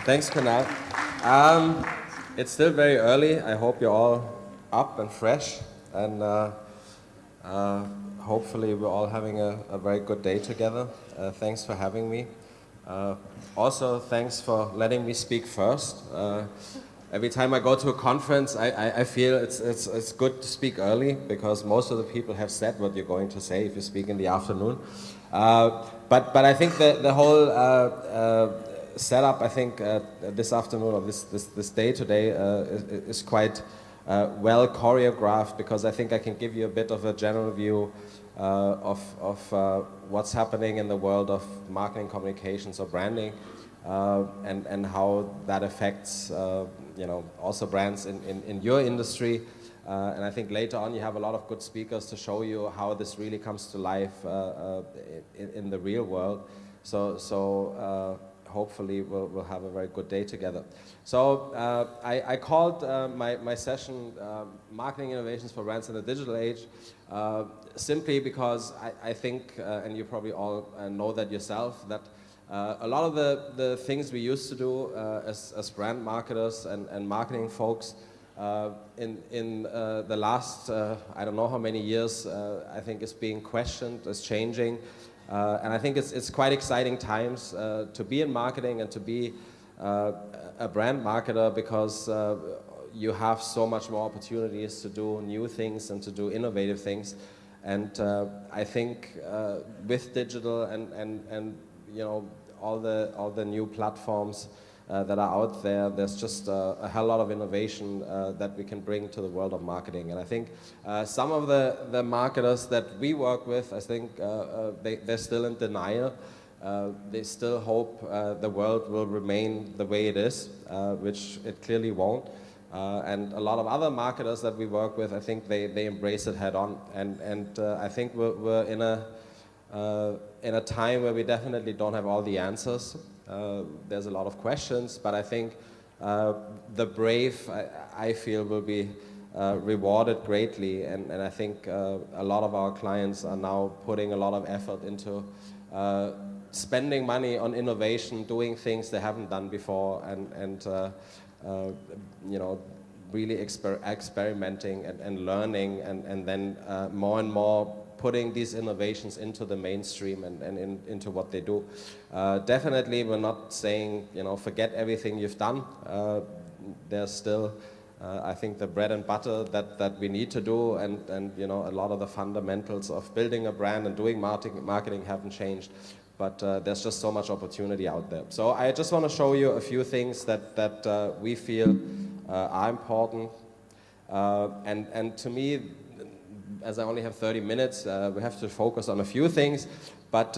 Thanks, Kunal. It's still very early. I hope you're all up and fresh, and uh, hopefully we're all having a very good day together. Thanks for having me. Uh, Also, thanks for letting me speak first. Every time I go to a conference, I feel it's good to speak early because most of the people have said what you're going to say if you speak in the afternoon. But I think the whole setup, I think this afternoon or this day today is quite well choreographed because I think I can give you a bit of a general view of what's happening in the world of marketing, communications, or branding, and how that affects also brands in your industry. And I think later on you have a lot of good speakers to show you how this really comes to life in the real world. So hopefully we'll have a very good day together. So I called my session Marketing Innovations for Brands in the Digital Age simply because I think, and you probably all know that yourself, that a lot of the things we used to do as brand marketers and marketing folks in the last, I don't know how many years, I think is being questioned, is changing. And I think it's quite exciting times to be in marketing and to be a brand marketer because you have so much more opportunities to do new things and to do innovative things. And I think with digital and all the new platforms that are out there, there's just a hell lot of innovation that we can bring to the world of marketing. And I think some of the marketers that we work with, I think they're still in denial. They still hope the world will remain the way it is, which it clearly won't. And a lot of other marketers that we work with, I think they embrace it head on. And I think we're in a time where we definitely don't have all the answers. There's a lot of questions, but I think the brave, I feel, will be rewarded greatly. And I think a lot of our clients are now putting a lot of effort into spending money on innovation, doing things they haven't done before, and really experimenting and learning, and then more and more putting these innovations into the mainstream and into what they do. Definitely, we're not saying, forget everything you've done. There's still, I think, the bread and butter that we need to do, and a lot of the fundamentals of building a brand and doing marketing haven't changed. But there's just so much opportunity out there. So I just want to show you a few things that we feel are important. And to me, as I only have 30 minutes, we have to focus on a few things. But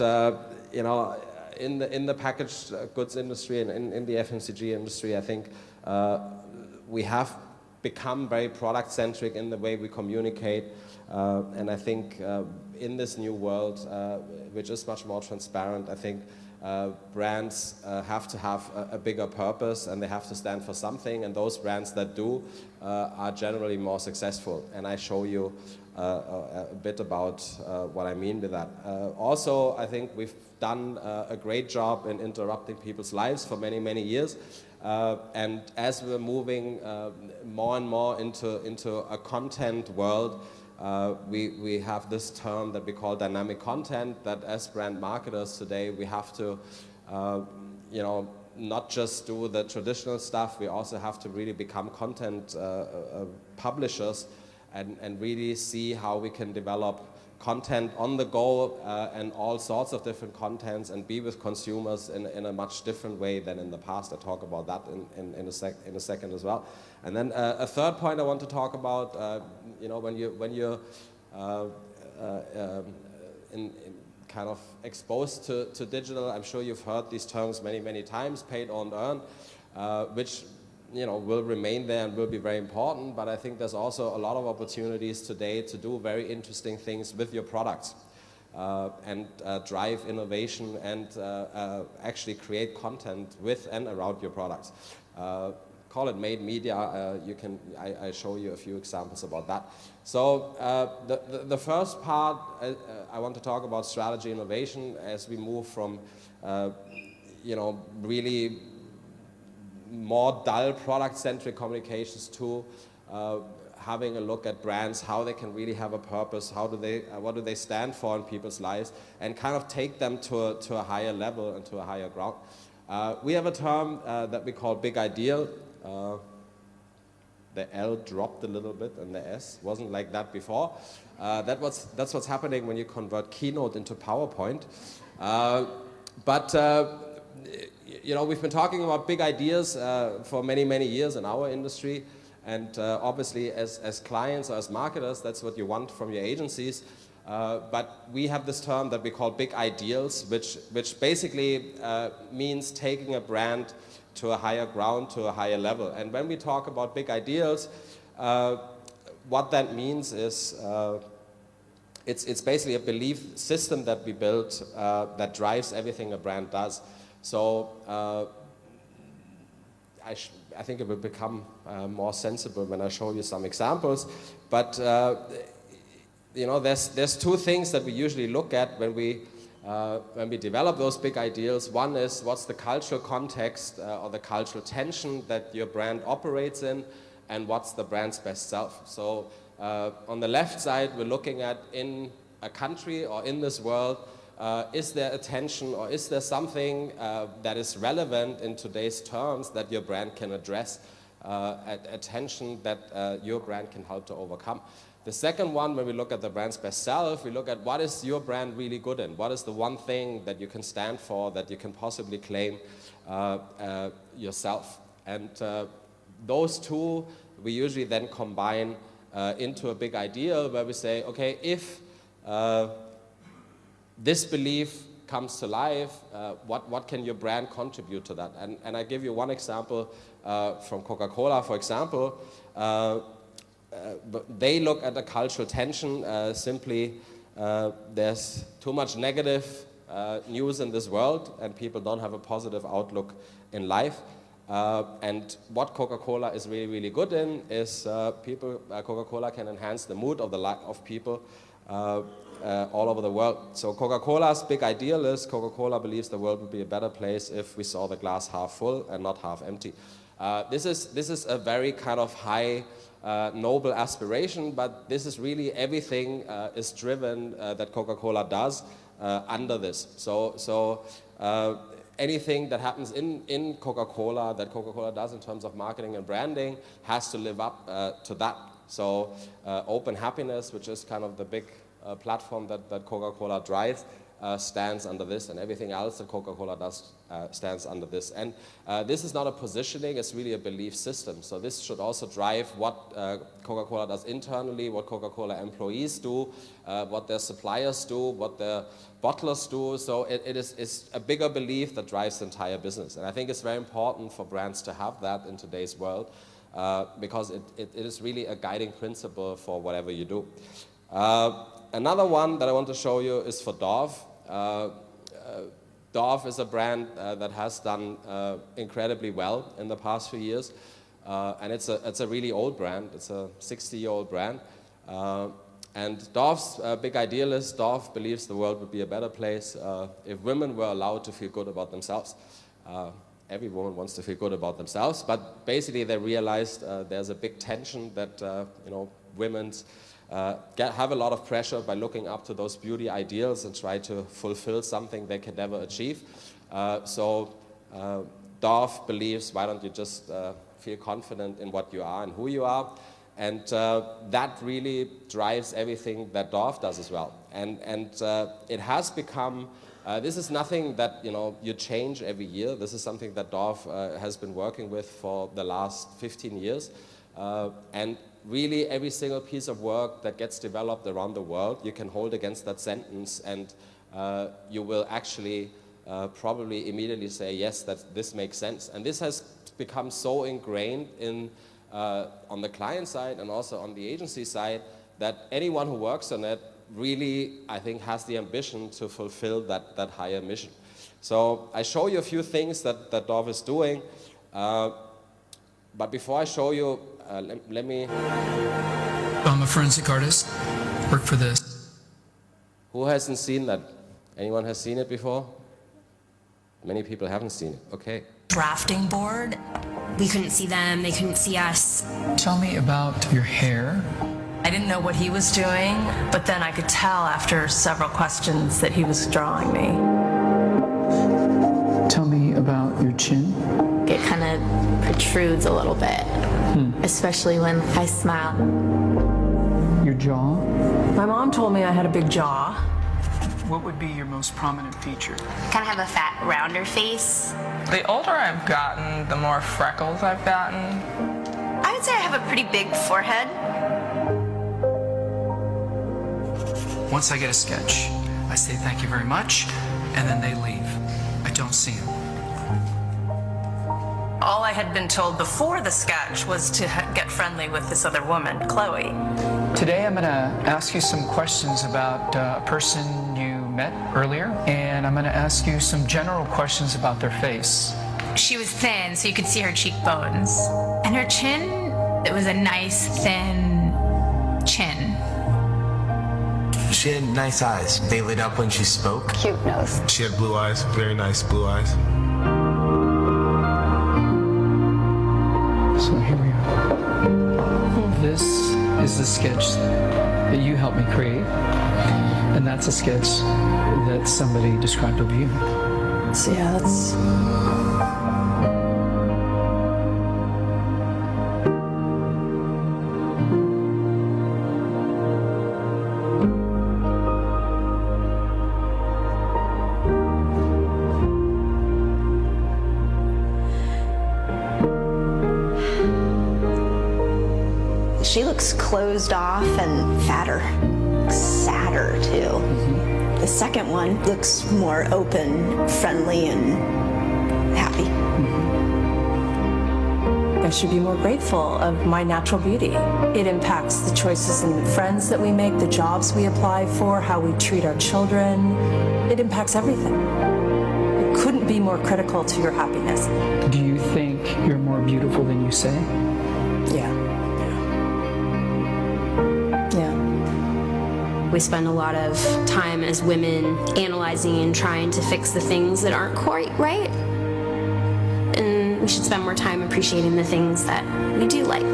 in the packaged goods industry and in the FMCG industry, I think we have become very product-centric in the way we communicate. And I think in this new world, which is much more transparent, I think brands have to have a bigger purpose, and they have to stand for something. And those brands that do are generally more successful. And I show you a bit about what I mean with that. Also, I think we've done a great job in interrupting people's lives for many, many years. And as we're moving more and more into a content world, we have this term that we call dynamic content, that as brand marketers today, we have to, not just do the traditional stuff, we also have to really become content publishers and really see how we can develop content on the go and all sorts of different contents and be with consumers in a much different way than in the past. I'll talk about that in a second as well. And then a third point I want to talk about, when you're in kind of exposed to digital, I'm sure you've heard these terms many, many times, paid, earned, earn, which will remain there and will be very important. But I think there's also a lot of opportunities today to do very interesting things with your products and drive innovation and actually create content with and around your products. Call it made media. I show you a few examples about that. So the first part, I want to talk about strategy innovation as we move from really more dull product-centric communications to having a look at brands, how they can really have a purpose, how do they, what do they stand for in people's lives, and kind of take them to a higher level and to a higher ground. We have a term that we call big ideal. The L dropped a little bit and the S wasn't like that before. That's what's happening when you convert Keynote into PowerPoint. You know, we've been talking about big ideas for many, many years in our industry. And obviously, as clients or as marketers, that's what you want from your agencies. But we have this term that we call big ideals, which basically means taking a brand to a higher ground, to a higher level. And when we talk about big ideals, what that means is it's basically a belief system that we build that drives everything a brand does. So I think it will become more sensible when I show you some examples. But you know, there's two things that we usually look at when we develop those big ideals. One is what's the cultural context or the cultural tension that your brand operates in, and what's the brand's best self. So on the left side, we're looking at in a country or in this world, is there a tension or is there something that is relevant in today's terms that your brand can address, a tension that your brand can help to overcome. The second one, when we look at the brand's best self, we look at what is your brand really good in? What is the one thing that you can stand for, that you can possibly claim yourself? And those two, we usually then combine into a big ideal where we say, okay, if this belief comes to life, what can your brand contribute to that? And I give you one example from Coca-Cola, for example. They look at the cultural tension simply, there's too much negative news in this world and people don't have a positive outlook in life. And what Coca-Cola is really, really good in is Coca-Cola can enhance the mood of people all over the world. So Coca-Cola's big ideal is Coca-Cola believes the world would be a better place if we saw the glass half full and not half empty. This is a very kind of high noble aspiration, but this is really everything is driven that Coca-Cola does under this. So anything that happens in Coca-Cola that Coca-Cola does in terms of marketing and branding has to live up to that. So Open Happiness, which is kind of the big platform that Coca-Cola drives, stands under this, and everything else that Coca-Cola does stands under this. And this is not a positioning, it's really a belief system. So this should also drive what Coca-Cola does internally, what Coca-Cola employees do, what their suppliers do, what their bottlers do. So it's a bigger belief that drives the entire business. And I think it's very important for brands to have that in today's world because it is really a guiding principle for whatever you do. Another one that I want to show you is for Dove. Dove is a brand that has done incredibly well in the past few years, and it's a really old brand. It's a 60-year-old brand, and Dove's big ideal is Dove believes the world would be a better place if women were allowed to feel good about themselves. Every woman wants to feel good about themselves, but basically they realized there's a big tension that women's have a lot of pressure by looking up to those beauty ideals and try to fulfill something they can never achieve. So Dove believes, why don't you just feel confident in what you are and who you are? And that really drives everything that Dove does as well. And it has become, this is nothing that you change every year. This is something that Dove has been working with for the last 15 years. And really every single piece of work that gets developed around the world, you can hold against that sentence and you will actually probably immediately say, yes, this makes sense. And this has become so ingrained in, on the client side and also on the agency side that anyone who works on it really, I think, has the ambition to fulfill that higher mission. So I show you a few things that Dove is doing. But before I show you, let me... I'm a forensic artist, work for this. Who hasn't seen that? Anyone has seen it before? Many people haven't seen it, okay. Drafting board. We couldn't see them, they couldn't see us. Tell me about your hair. I didn't know what he was doing, but then I could tell after several questions that he was drawing me. Tell me about your chin. It kind of protrudes a little bit, especially when I smile. Your jaw. My mom told me I had a big jaw. What would be your most prominent feature? Kind of have a fat, rounder face. The older I've gotten, the more freckles I've gotten. I would say I have a pretty big forehead. Once I get a sketch, I say thank you very much, and then they leave. I don't see them. All I had been told before the sketch was to get friendly with this other woman, Chloe. Today I'm going to ask you some questions about a person you met earlier, and I'm going to ask you some general questions about their face. She was thin, so you could see her cheekbones. And her chin, it was a nice, thin chin. She had nice eyes. They lit up when she spoke. Cute nose. She had blue eyes, very nice blue eyes. So here we are. This is the sketch that you helped me create, and that's a sketch that somebody described of you. So yeah, that's... She looks closed off and fatter, sadder too. The second one looks more open, friendly, and happy. I should be more grateful of my natural beauty. It impacts the choices and the friends that we make, the jobs we apply for, how we treat our children. It impacts everything. It couldn't be more critical to your happiness. Do you think you're more beautiful than you say? Yeah. We spend a lot of time as women analyzing and trying to fix the things that aren't quite right. And we should spend more time appreciating the things that we do like.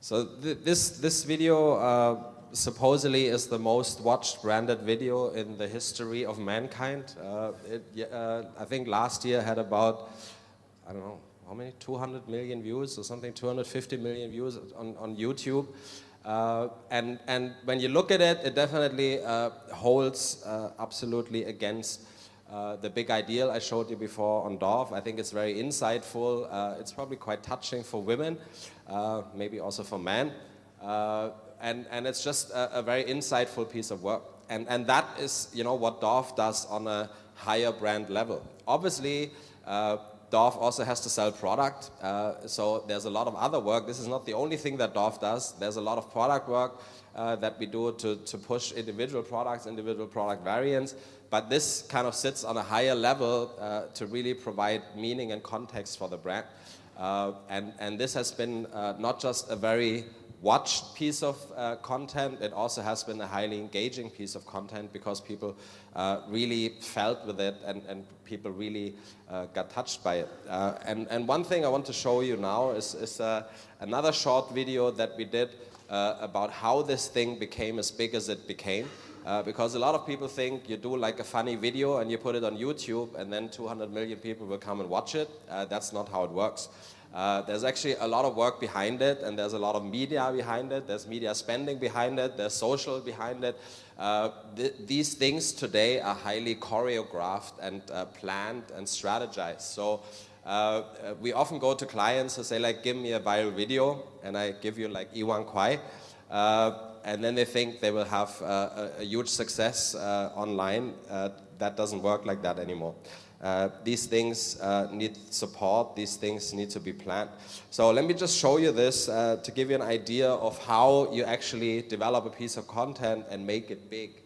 So this video supposedly is the most watched branded video in the history of mankind. I think last year had about, I don't know, how many, 200 million views or something, 250 million views on YouTube. And when you look at it, it definitely holds absolutely against the big ideal I showed you before on Dove. I think it's very insightful. It's probably quite touching for women, maybe also for men. And it's just a very insightful piece of work. And that is, you know, what Dove does on a higher brand level. Obviously, Dove also has to sell product, so there's a lot of other work. This is not the only thing that Dove does. There's a lot of product work that we do to push individual products, individual product variants. But this kind of sits on a higher level to really provide meaning and context for the brand. And this has been not just a very watched piece of content, it also has been a highly engaging piece of content because people really felt with it and people really got touched by it. And one thing I want to show you now is another short video that we did about how this thing became as big as it became. Because a lot of people think you do like a funny video and you put it on YouTube and then 200 million people will come and watch it. That's not how it works. There's actually a lot of work behind it, and there's a lot of media behind it, there's media spending behind it, there's social behind it. These things today are highly choreographed and planned and strategized. So we often go to clients who say like, give me a viral video, and I give you like Iwan Kwai. And then they think they will have a huge success online. That doesn't work like that anymore. These things need support, these things need to be planned. So let me just show you this to give you an idea of how you actually develop a piece of content and make it big.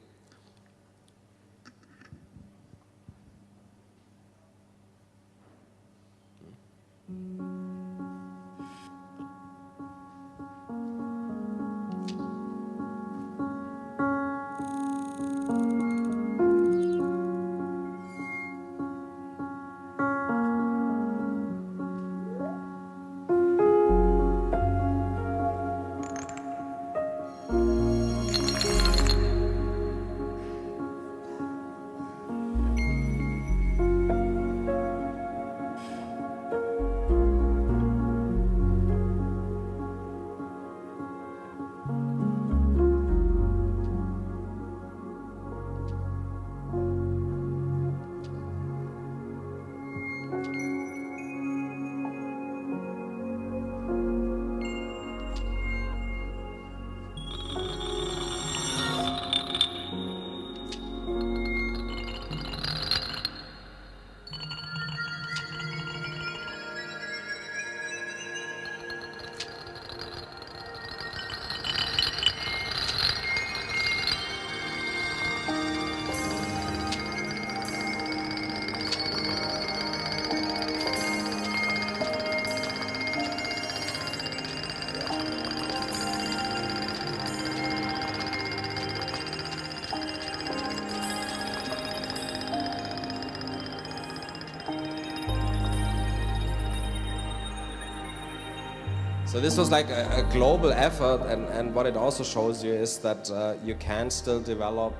So this was like a global effort, and what it also shows you is that you can still develop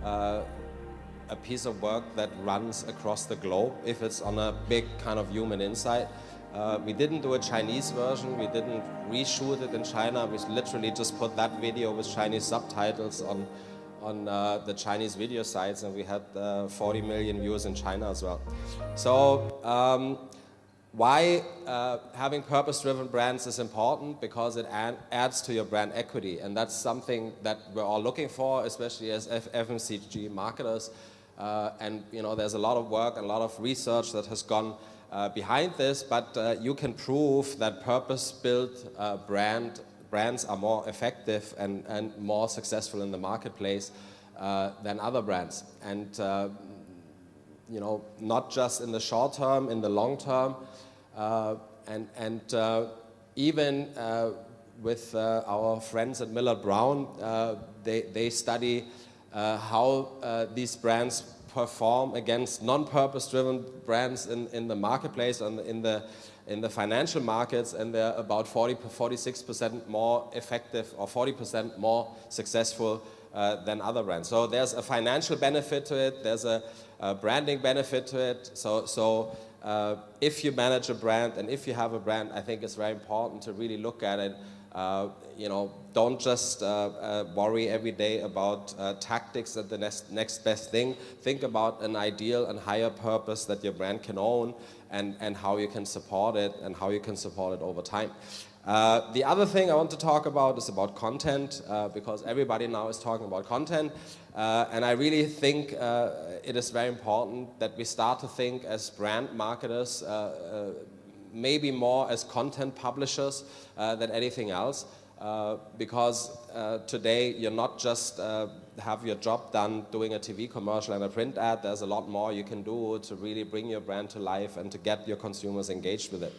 a piece of work that runs across the globe if it's on a big kind of human insight. We didn't do a Chinese version, we didn't reshoot it in China, we literally just put that video with Chinese subtitles on the Chinese video sites, and we had 40 million views in China as well. So why having purpose-driven brands is important? Because it adds to your brand equity, and that's something that we're all looking for, especially as FMCG marketers. And you know, there's a lot of work and a lot of research that has gone behind this, but you can prove that purpose-built brands are more effective and more successful in the marketplace than other brands. And you know, not just in the short term, in the long term, even with our friends at Millward Brown, they study how these brands perform against non-purpose-driven brands in the marketplace and in the financial markets, and they're about 46% more effective or 40% more successful than other brands. So there's a financial benefit to it, there's a branding benefit to it. So if you manage a brand and if you have a brand, I think it's very important to really look at it. You know, don't just worry every day about tactics and the next best thing. Think about an ideal and higher purpose that your brand can own, and how you can support it and how you can support it over time. The other thing I want to talk about is about content, because everybody now is talking about content, and I really think it is very important that we start to think as brand marketers, maybe more as content publishers than anything else, because today you're not just have your job done doing a TV commercial and a print ad. There's a lot more you can do to really bring your brand to life and to get your consumers engaged with it.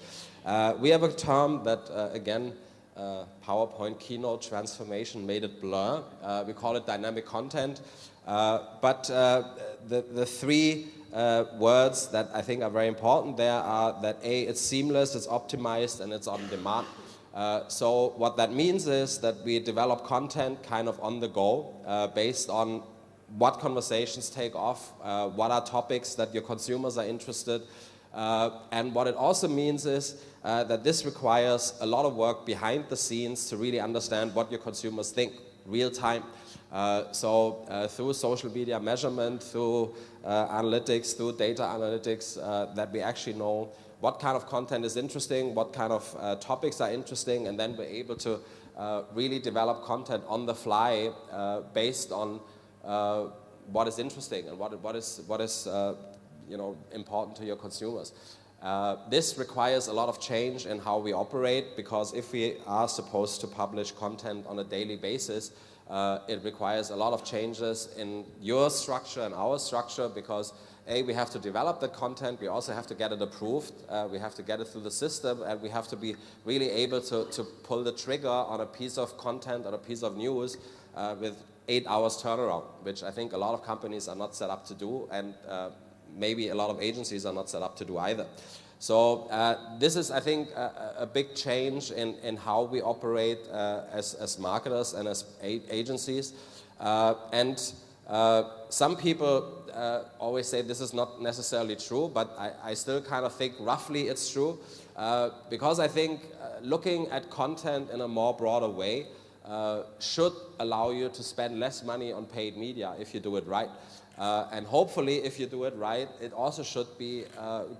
We have a term that, again, PowerPoint keynote transformation made it blur. We call it dynamic content. But the three words that I think are very important there are that A, it's seamless, it's optimized, and it's on demand. So what that means is that we develop content kind of on the go, based on what conversations take off, what are topics that your consumers are interested. And what it also means is that this requires a lot of work behind the scenes to really understand what your consumers think real time. So through social media measurement, through analytics, through data analytics, that we actually know what kind of content is interesting, what kind of topics are interesting, and then we're able to really develop content on the fly based on what is interesting and what is you know, important to your consumers. This requires a lot of change in how we operate, because if we are supposed to publish content on a daily basis, it requires a lot of changes in your structure and our structure, because A, we have to develop the content, we also have to get it approved, we have to get it through the system, and we have to be really able to pull the trigger on a piece of content, on a piece of news with 8 hours turnaround, which I think a lot of companies are not set up to do, and maybe a lot of agencies are not set up to do either. So this is, I think, a big change in how we operate as marketers and as agencies. And some people always say this is not necessarily true, but I still kind of think roughly it's true, because I think looking at content in a more broader way should allow you to spend less money on paid media if you do it right. And hopefully, if you do it right, it also should be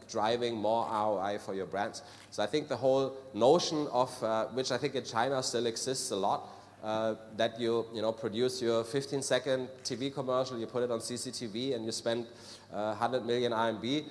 driving more ROI for your brands. So I think the whole notion of, which I think in China still exists a lot, that you produce your 15-second TV commercial, you put it on CCTV, and you spend 100 million RMB,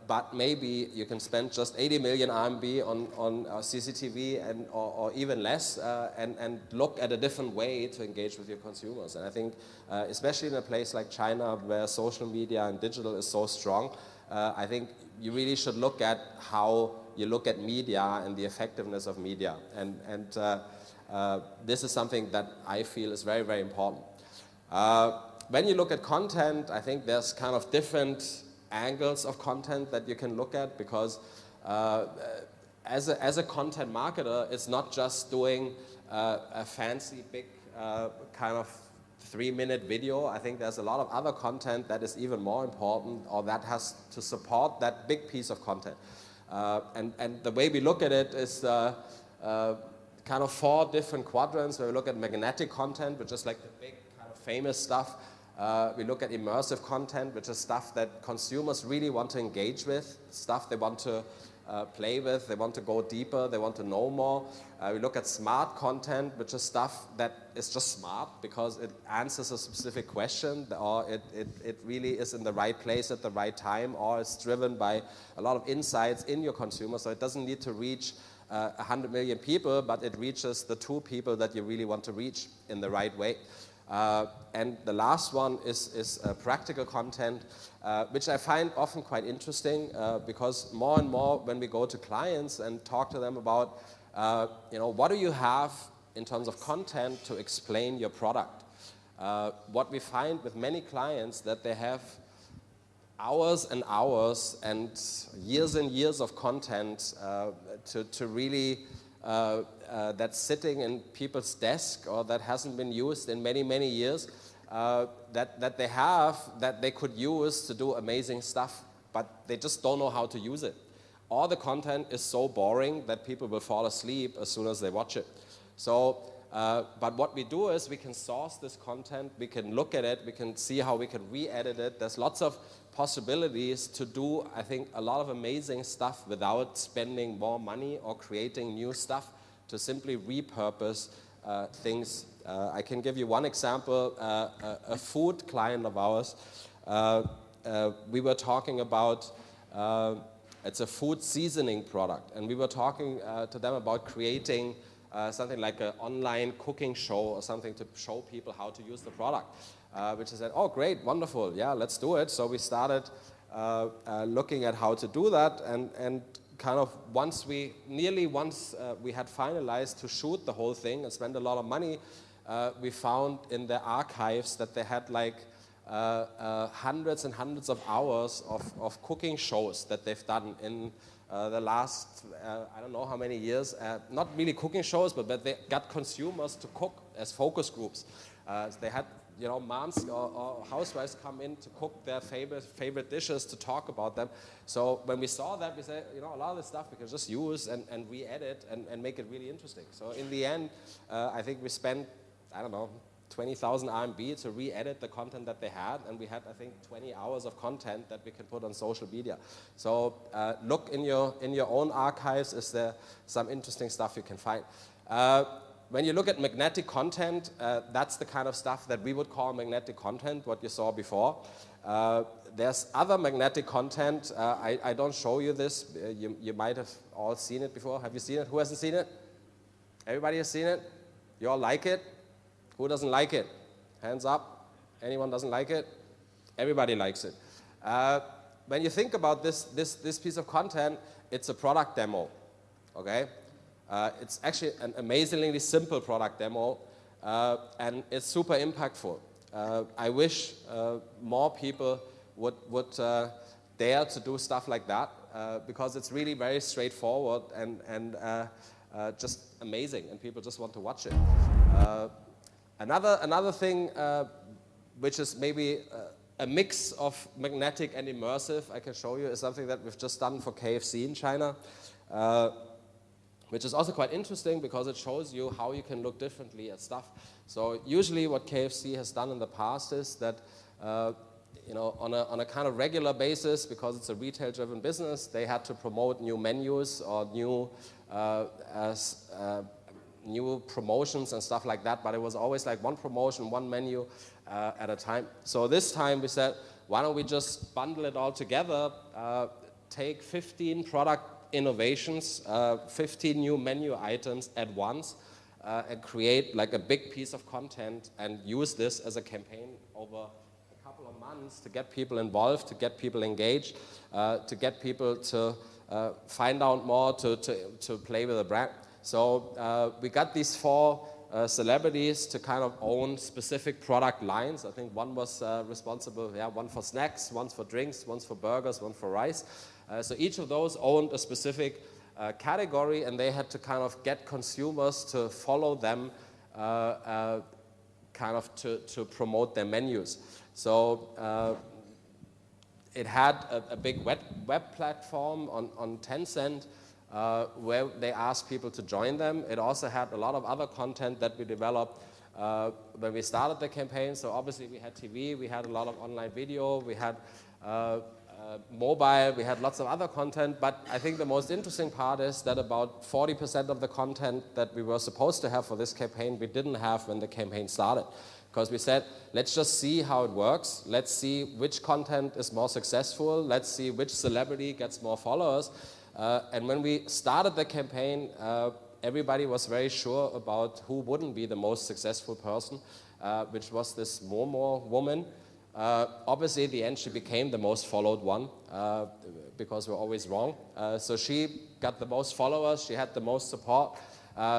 but maybe you can spend just 80 million RMB on CCTV or even less, and look at a different way to engage with your consumers. And I think, especially in a place like China where social media and digital is so strong, I think you really should look at how you look at media and the effectiveness of media. And this is something that I feel is very, very important. When you look at content, I think there's kind of different angles of content that you can look at, because as a content marketer, it's not just doing a fancy big kind of 3-minute video. I think there's a lot of other content that is even more important, or that has to support that big piece of content. And the way we look at it is kind of 4 different quadrants, where we look at magnetic content, which is like the big kind of famous stuff. We look at immersive content, which is stuff that consumers really want to engage with, stuff they want to play with, they want to go deeper, they want to know more. We look at smart content, which is stuff that is just smart because it answers a specific question, or it really is in the right place at the right time, or it's driven by a lot of insights in your consumer, so it doesn't need to reach 100 million people, but it reaches the 2 people that you really want to reach in the right way. And the last one is practical content, which I find often quite interesting because more and more when we go to clients and talk to them about, what do you have in terms of content to explain your product? What we find with many clients that they have hours and hours and years of content to really that's sitting in people's desk or that hasn't been used in many years that they have, that they could use to do amazing stuff, but they just don't know how to use it. Or the content is so boring that people will fall asleep as soon as they watch it. So, but what we do is we can source this content, we can look at it, we can see how we can re-edit it. There's lots of possibilities to do, I think, a lot of amazing stuff without spending more money or creating new stuff, to simply repurpose things. I can give you one example. A food client of ours, we were talking about, it's a food seasoning product, and we were talking to them about creating something like an online cooking show or something to show people how to use the product. Which is said, oh great, wonderful, yeah, let's do it. So we started looking at how to do that, and kind of once we had finalized to shoot the whole thing and spend a lot of money, we found in their archives that they had like hundreds and hundreds of hours of cooking shows that they've done in the last, I don't know how many years, not really cooking shows, but they got consumers to cook as focus groups. They had moms or housewives come in to cook their favorite dishes, to talk about them. So when we saw that, we said, a lot of this stuff we can just use and re-edit and make it really interesting. So in the end, I think we spent, I don't know, 20,000 RMB to re-edit the content that they had, and we had, I think, 20 hours of content that we can put on social media. So look in your own archives, is there some interesting stuff you can find. When you look at magnetic content, that's the kind of stuff that we would call magnetic content, what you saw before. There's other magnetic content. I don't show you this. You might have all seen it before. Have you seen it? Who hasn't seen it? Everybody has seen it? You all like it? Who doesn't like it? Hands up. Anyone doesn't like it? Everybody likes it. When you think about this piece of content, it's a product demo, okay? It's actually an amazingly simple product demo, and it's super impactful. I wish more people would dare to do stuff like that, because it's really very straightforward and just amazing, and people just want to watch it. Another thing which is maybe a mix of magnetic and immersive I can show you is something that we've just done for KFC in China, which is also quite interesting because it shows you how you can look differently at stuff. So usually what KFC has done in the past is that on a kind of regular basis, because it's a retail-driven business, they had to promote new menus or new promotions and stuff like that, but it was always like one promotion, one menu at a time. So this time we said, why don't we just bundle it all together, take 15 product innovations, 15 new menu items at once, and create like a big piece of content and use this as a campaign over a couple of months to get people involved, to get people engaged, to get people to find out more, to play with the brand. So we got these 4 celebrities to kind of own specific product lines. I think one was responsible, one for snacks, one for drinks, one for burgers, one for rice. So each of those owned a specific category, and they had to kind of get consumers to follow them kind of to promote their menus. So it had a big web platform on Tencent where they asked people to join them. It also had a lot of other content that we developed when we started the campaign. So obviously we had TV, we had a lot of online video, we had mobile, we had lots of other content, but I think the most interesting part is that about 40% of the content that we were supposed to have for this campaign, we didn't have when the campaign started. Because we said, let's just see how it works, let's see which content is more successful, let's see which celebrity gets more followers. And when we started the campaign, everybody was very sure about who wouldn't be the most successful person, which was this Momo woman. Obviously, at the end, she became the most followed one because we're always wrong. So she got the most followers, she had the most support.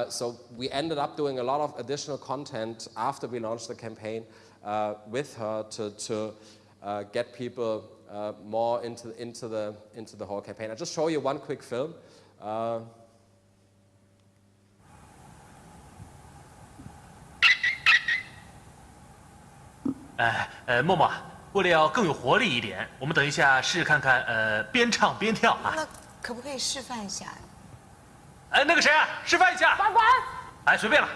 So we ended up doing a lot of additional content after we launched the campaign with her to get people more into the whole campaign. I'll just show you one quick film. 默默，为了要更有活力一点，我们等一下试试看看，边唱边跳啊。那可不可以示范一下？那个谁啊，示范一下。关关。随便了。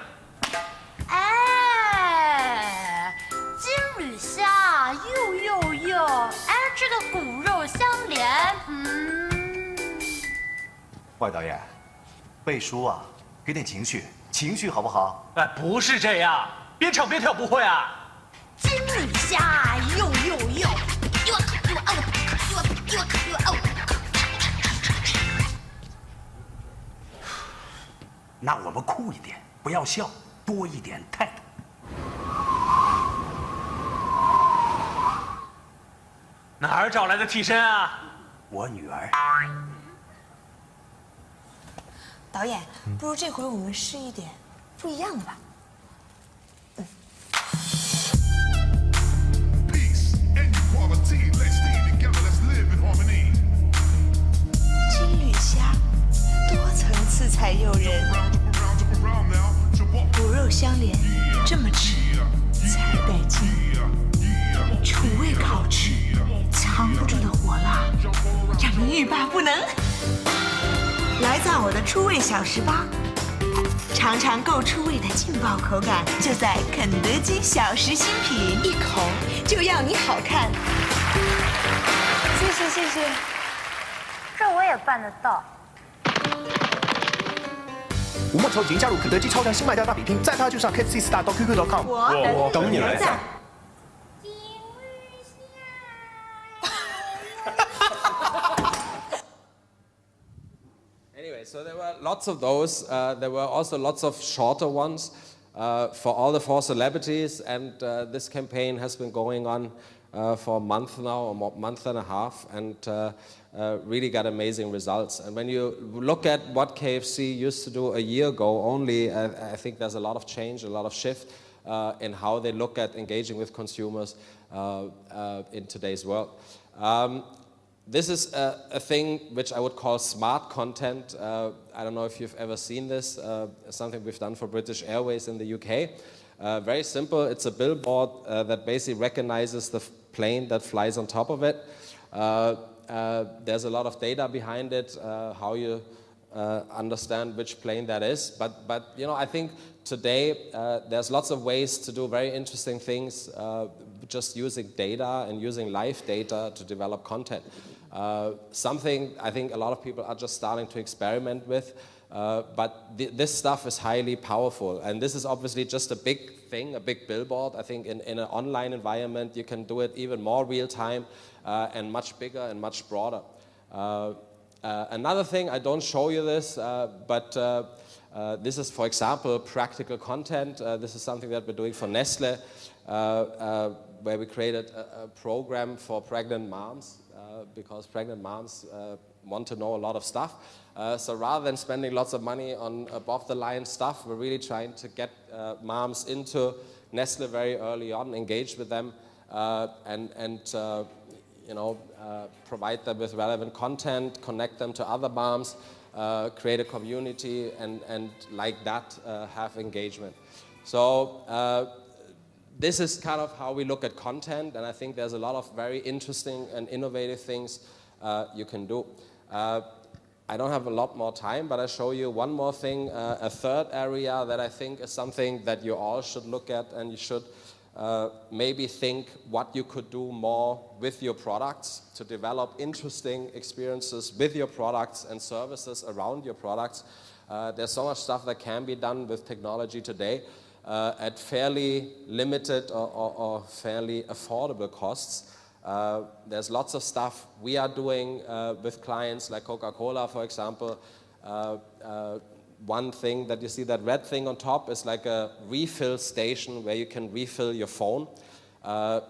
金缕虾，又，这个骨肉相连，坏导演，背书啊，给点情绪好不好？不是这样，边唱边跳不会啊。 金缕虾，又，那我们酷一点，不要笑，多一点态度。哪儿找来的替身啊？我女儿。导演，不如这回我们试一点不一样的吧。 金缕虾，多层次才诱人，骨肉相连，这么吃才带劲。楚味烤翅，藏不住的火辣，让人欲罢不能。来赞我的初味小18，尝尝够初味的劲爆口感，就在肯德基小10新品，一口就要你好看。谢谢，这我也办得到。吴莫愁已经加入肯德基超强新卖家大比拼，赞他就上 KFC Star 到 QQ.com。我等你来赞。 Anyway, so there were lots of those. There were also lots of shorter ones for all the 4 celebrities, and this campaign has been going on for a month now, or a month and a half, and really got amazing results. And when you look at what KFC used to do a year ago only, I think there's a lot of change, a lot of shift in how they look at engaging with consumers in today's world. This is a thing which I would call smart content. I don't know if you've ever seen this, something we've done for British Airways in the UK. Very simple, it's a billboard that basically recognizes the plane that flies on top of it. There's a lot of data behind it, how you understand which plane that is. But you know, I think today there's lots of ways to do very interesting things just using data and using live data to develop content. Something I think a lot of people are just starting to experiment with, but this stuff is highly powerful. And this is obviously just a big thing, a big billboard. I think in an online environment, you can do it even more real time and much bigger and much broader. Another thing, I don't show you this, but this is, for example, practical content. This is something that we're doing for Nestle, where we created a program for pregnant moms, because pregnant moms want to know a lot of stuff. So rather than spending lots of money on above-the-line stuff, we're really trying to get moms into Nestle very early on, engage with them, and you know, provide them with relevant content, connect them to other moms, create a community, and like that have engagement. So this is kind of how we look at content, and I think there's a lot of very interesting and innovative things you can do. I don't have a lot more time, but I'll show you one more thing, a third area that I think is something that you all should look at, and you should maybe think what you could do more with your products to develop interesting experiences with your products and services around your products. There's so much stuff that can be done with technology today at fairly limited or fairly affordable costs. There's lots of stuff we are doing with clients like Coca-Cola, for example. One thing that you see, that red thing on top, is like a refill station where you can refill your phone.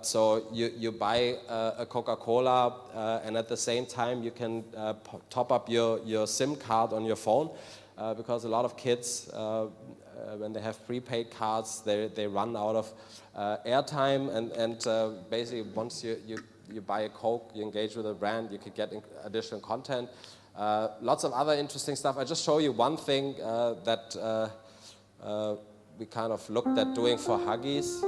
So you buy a Coca-Cola and at the same time you can top up your SIM card on your phone, because a lot of kids, when they have prepaid cards, they run out of airtime, and basically once you buy a Coke, you engage with a brand, you could get additional content. Lots of other interesting stuff. I just show you one thing that we kind of looked at doing for Huggies.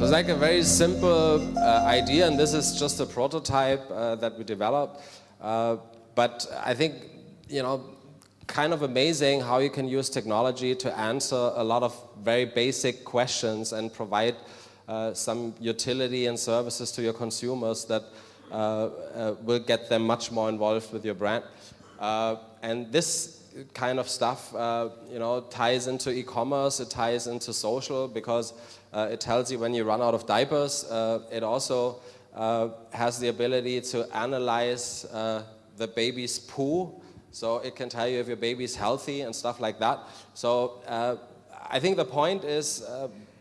So it's like a very simple idea, and this is just a prototype that we developed. But I think, kind of amazing how you can use technology to answer a lot of very basic questions and provide some utility and services to your consumers that will get them much more involved with your brand. And this kind of stuff, ties into e-commerce, it ties into social, because it tells you when you run out of diapers. It also has the ability to analyze the baby's poo, so it can tell you if your baby's healthy and stuff like that. So I think the point is,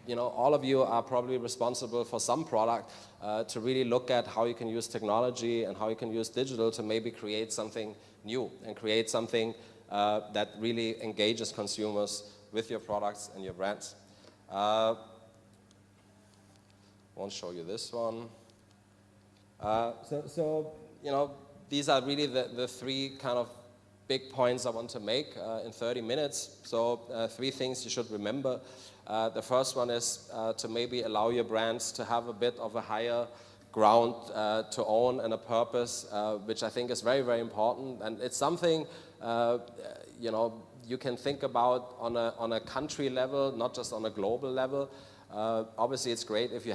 all of you are probably responsible for some product, to really look at how you can use technology and how you can use digital to maybe create something new and create something that really engages consumers with your products and your brands. Won't show you this one. These are really the three kind of big points I want to make in 30 minutes. So 3 things you should remember. The first one is to maybe allow your brands to have a bit of a higher ground to own and a purpose, which I think is very, very important. And it's something, you can think about on a country level, not just on a global level. Obviously, it's great if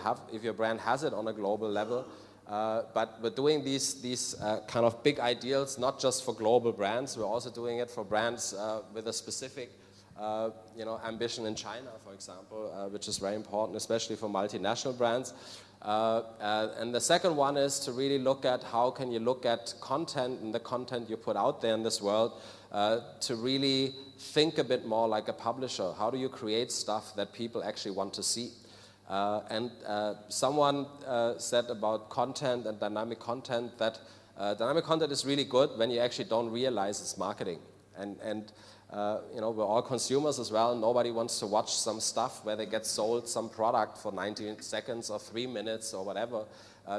your brand has it on a global level. But we're doing these kind of big ideals, not just for global brands. We're also doing it for brands with a specific, ambition in China, for example, which is very important, especially for multinational brands. And the second one is to really look at how can you look at content and the content you put out there in this world, to really think a bit more like a publisher. How do you create stuff that people actually want to see? And someone said about content and dynamic content that dynamic content is really good when you actually don't realize it's marketing. And you know, we're all consumers as well. Nobody wants to watch some stuff where they get sold some product for 90 seconds or 3 minutes or whatever.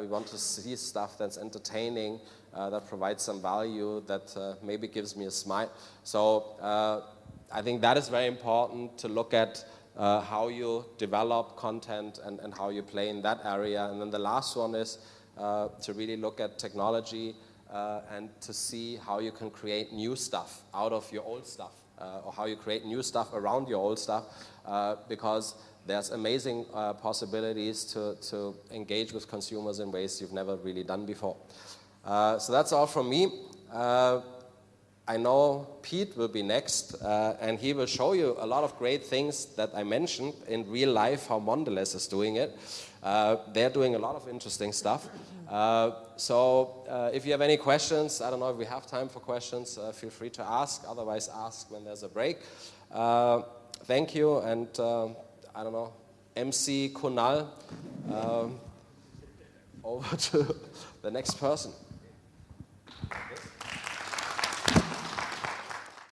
We want to see stuff that's entertaining, that provides some value, that maybe gives me a smile. So I think that is very important to look at how you develop content and how you play in that area. And then the last one is to really look at technology and to see how you can create new stuff out of your old stuff, or how you create new stuff around your old stuff, because there's amazing possibilities to engage with consumers in ways you've never really done before. So that's all from me. I know Pete will be next, and he will show you a lot of great things that I mentioned in real life, how Mondelez is doing it. They're doing a lot of interesting stuff. So if you have any questions, I don't know if we have time for questions, feel free to ask. Otherwise, ask when there's a break. Thank you, and I don't know, MC Kunal, over to the next person.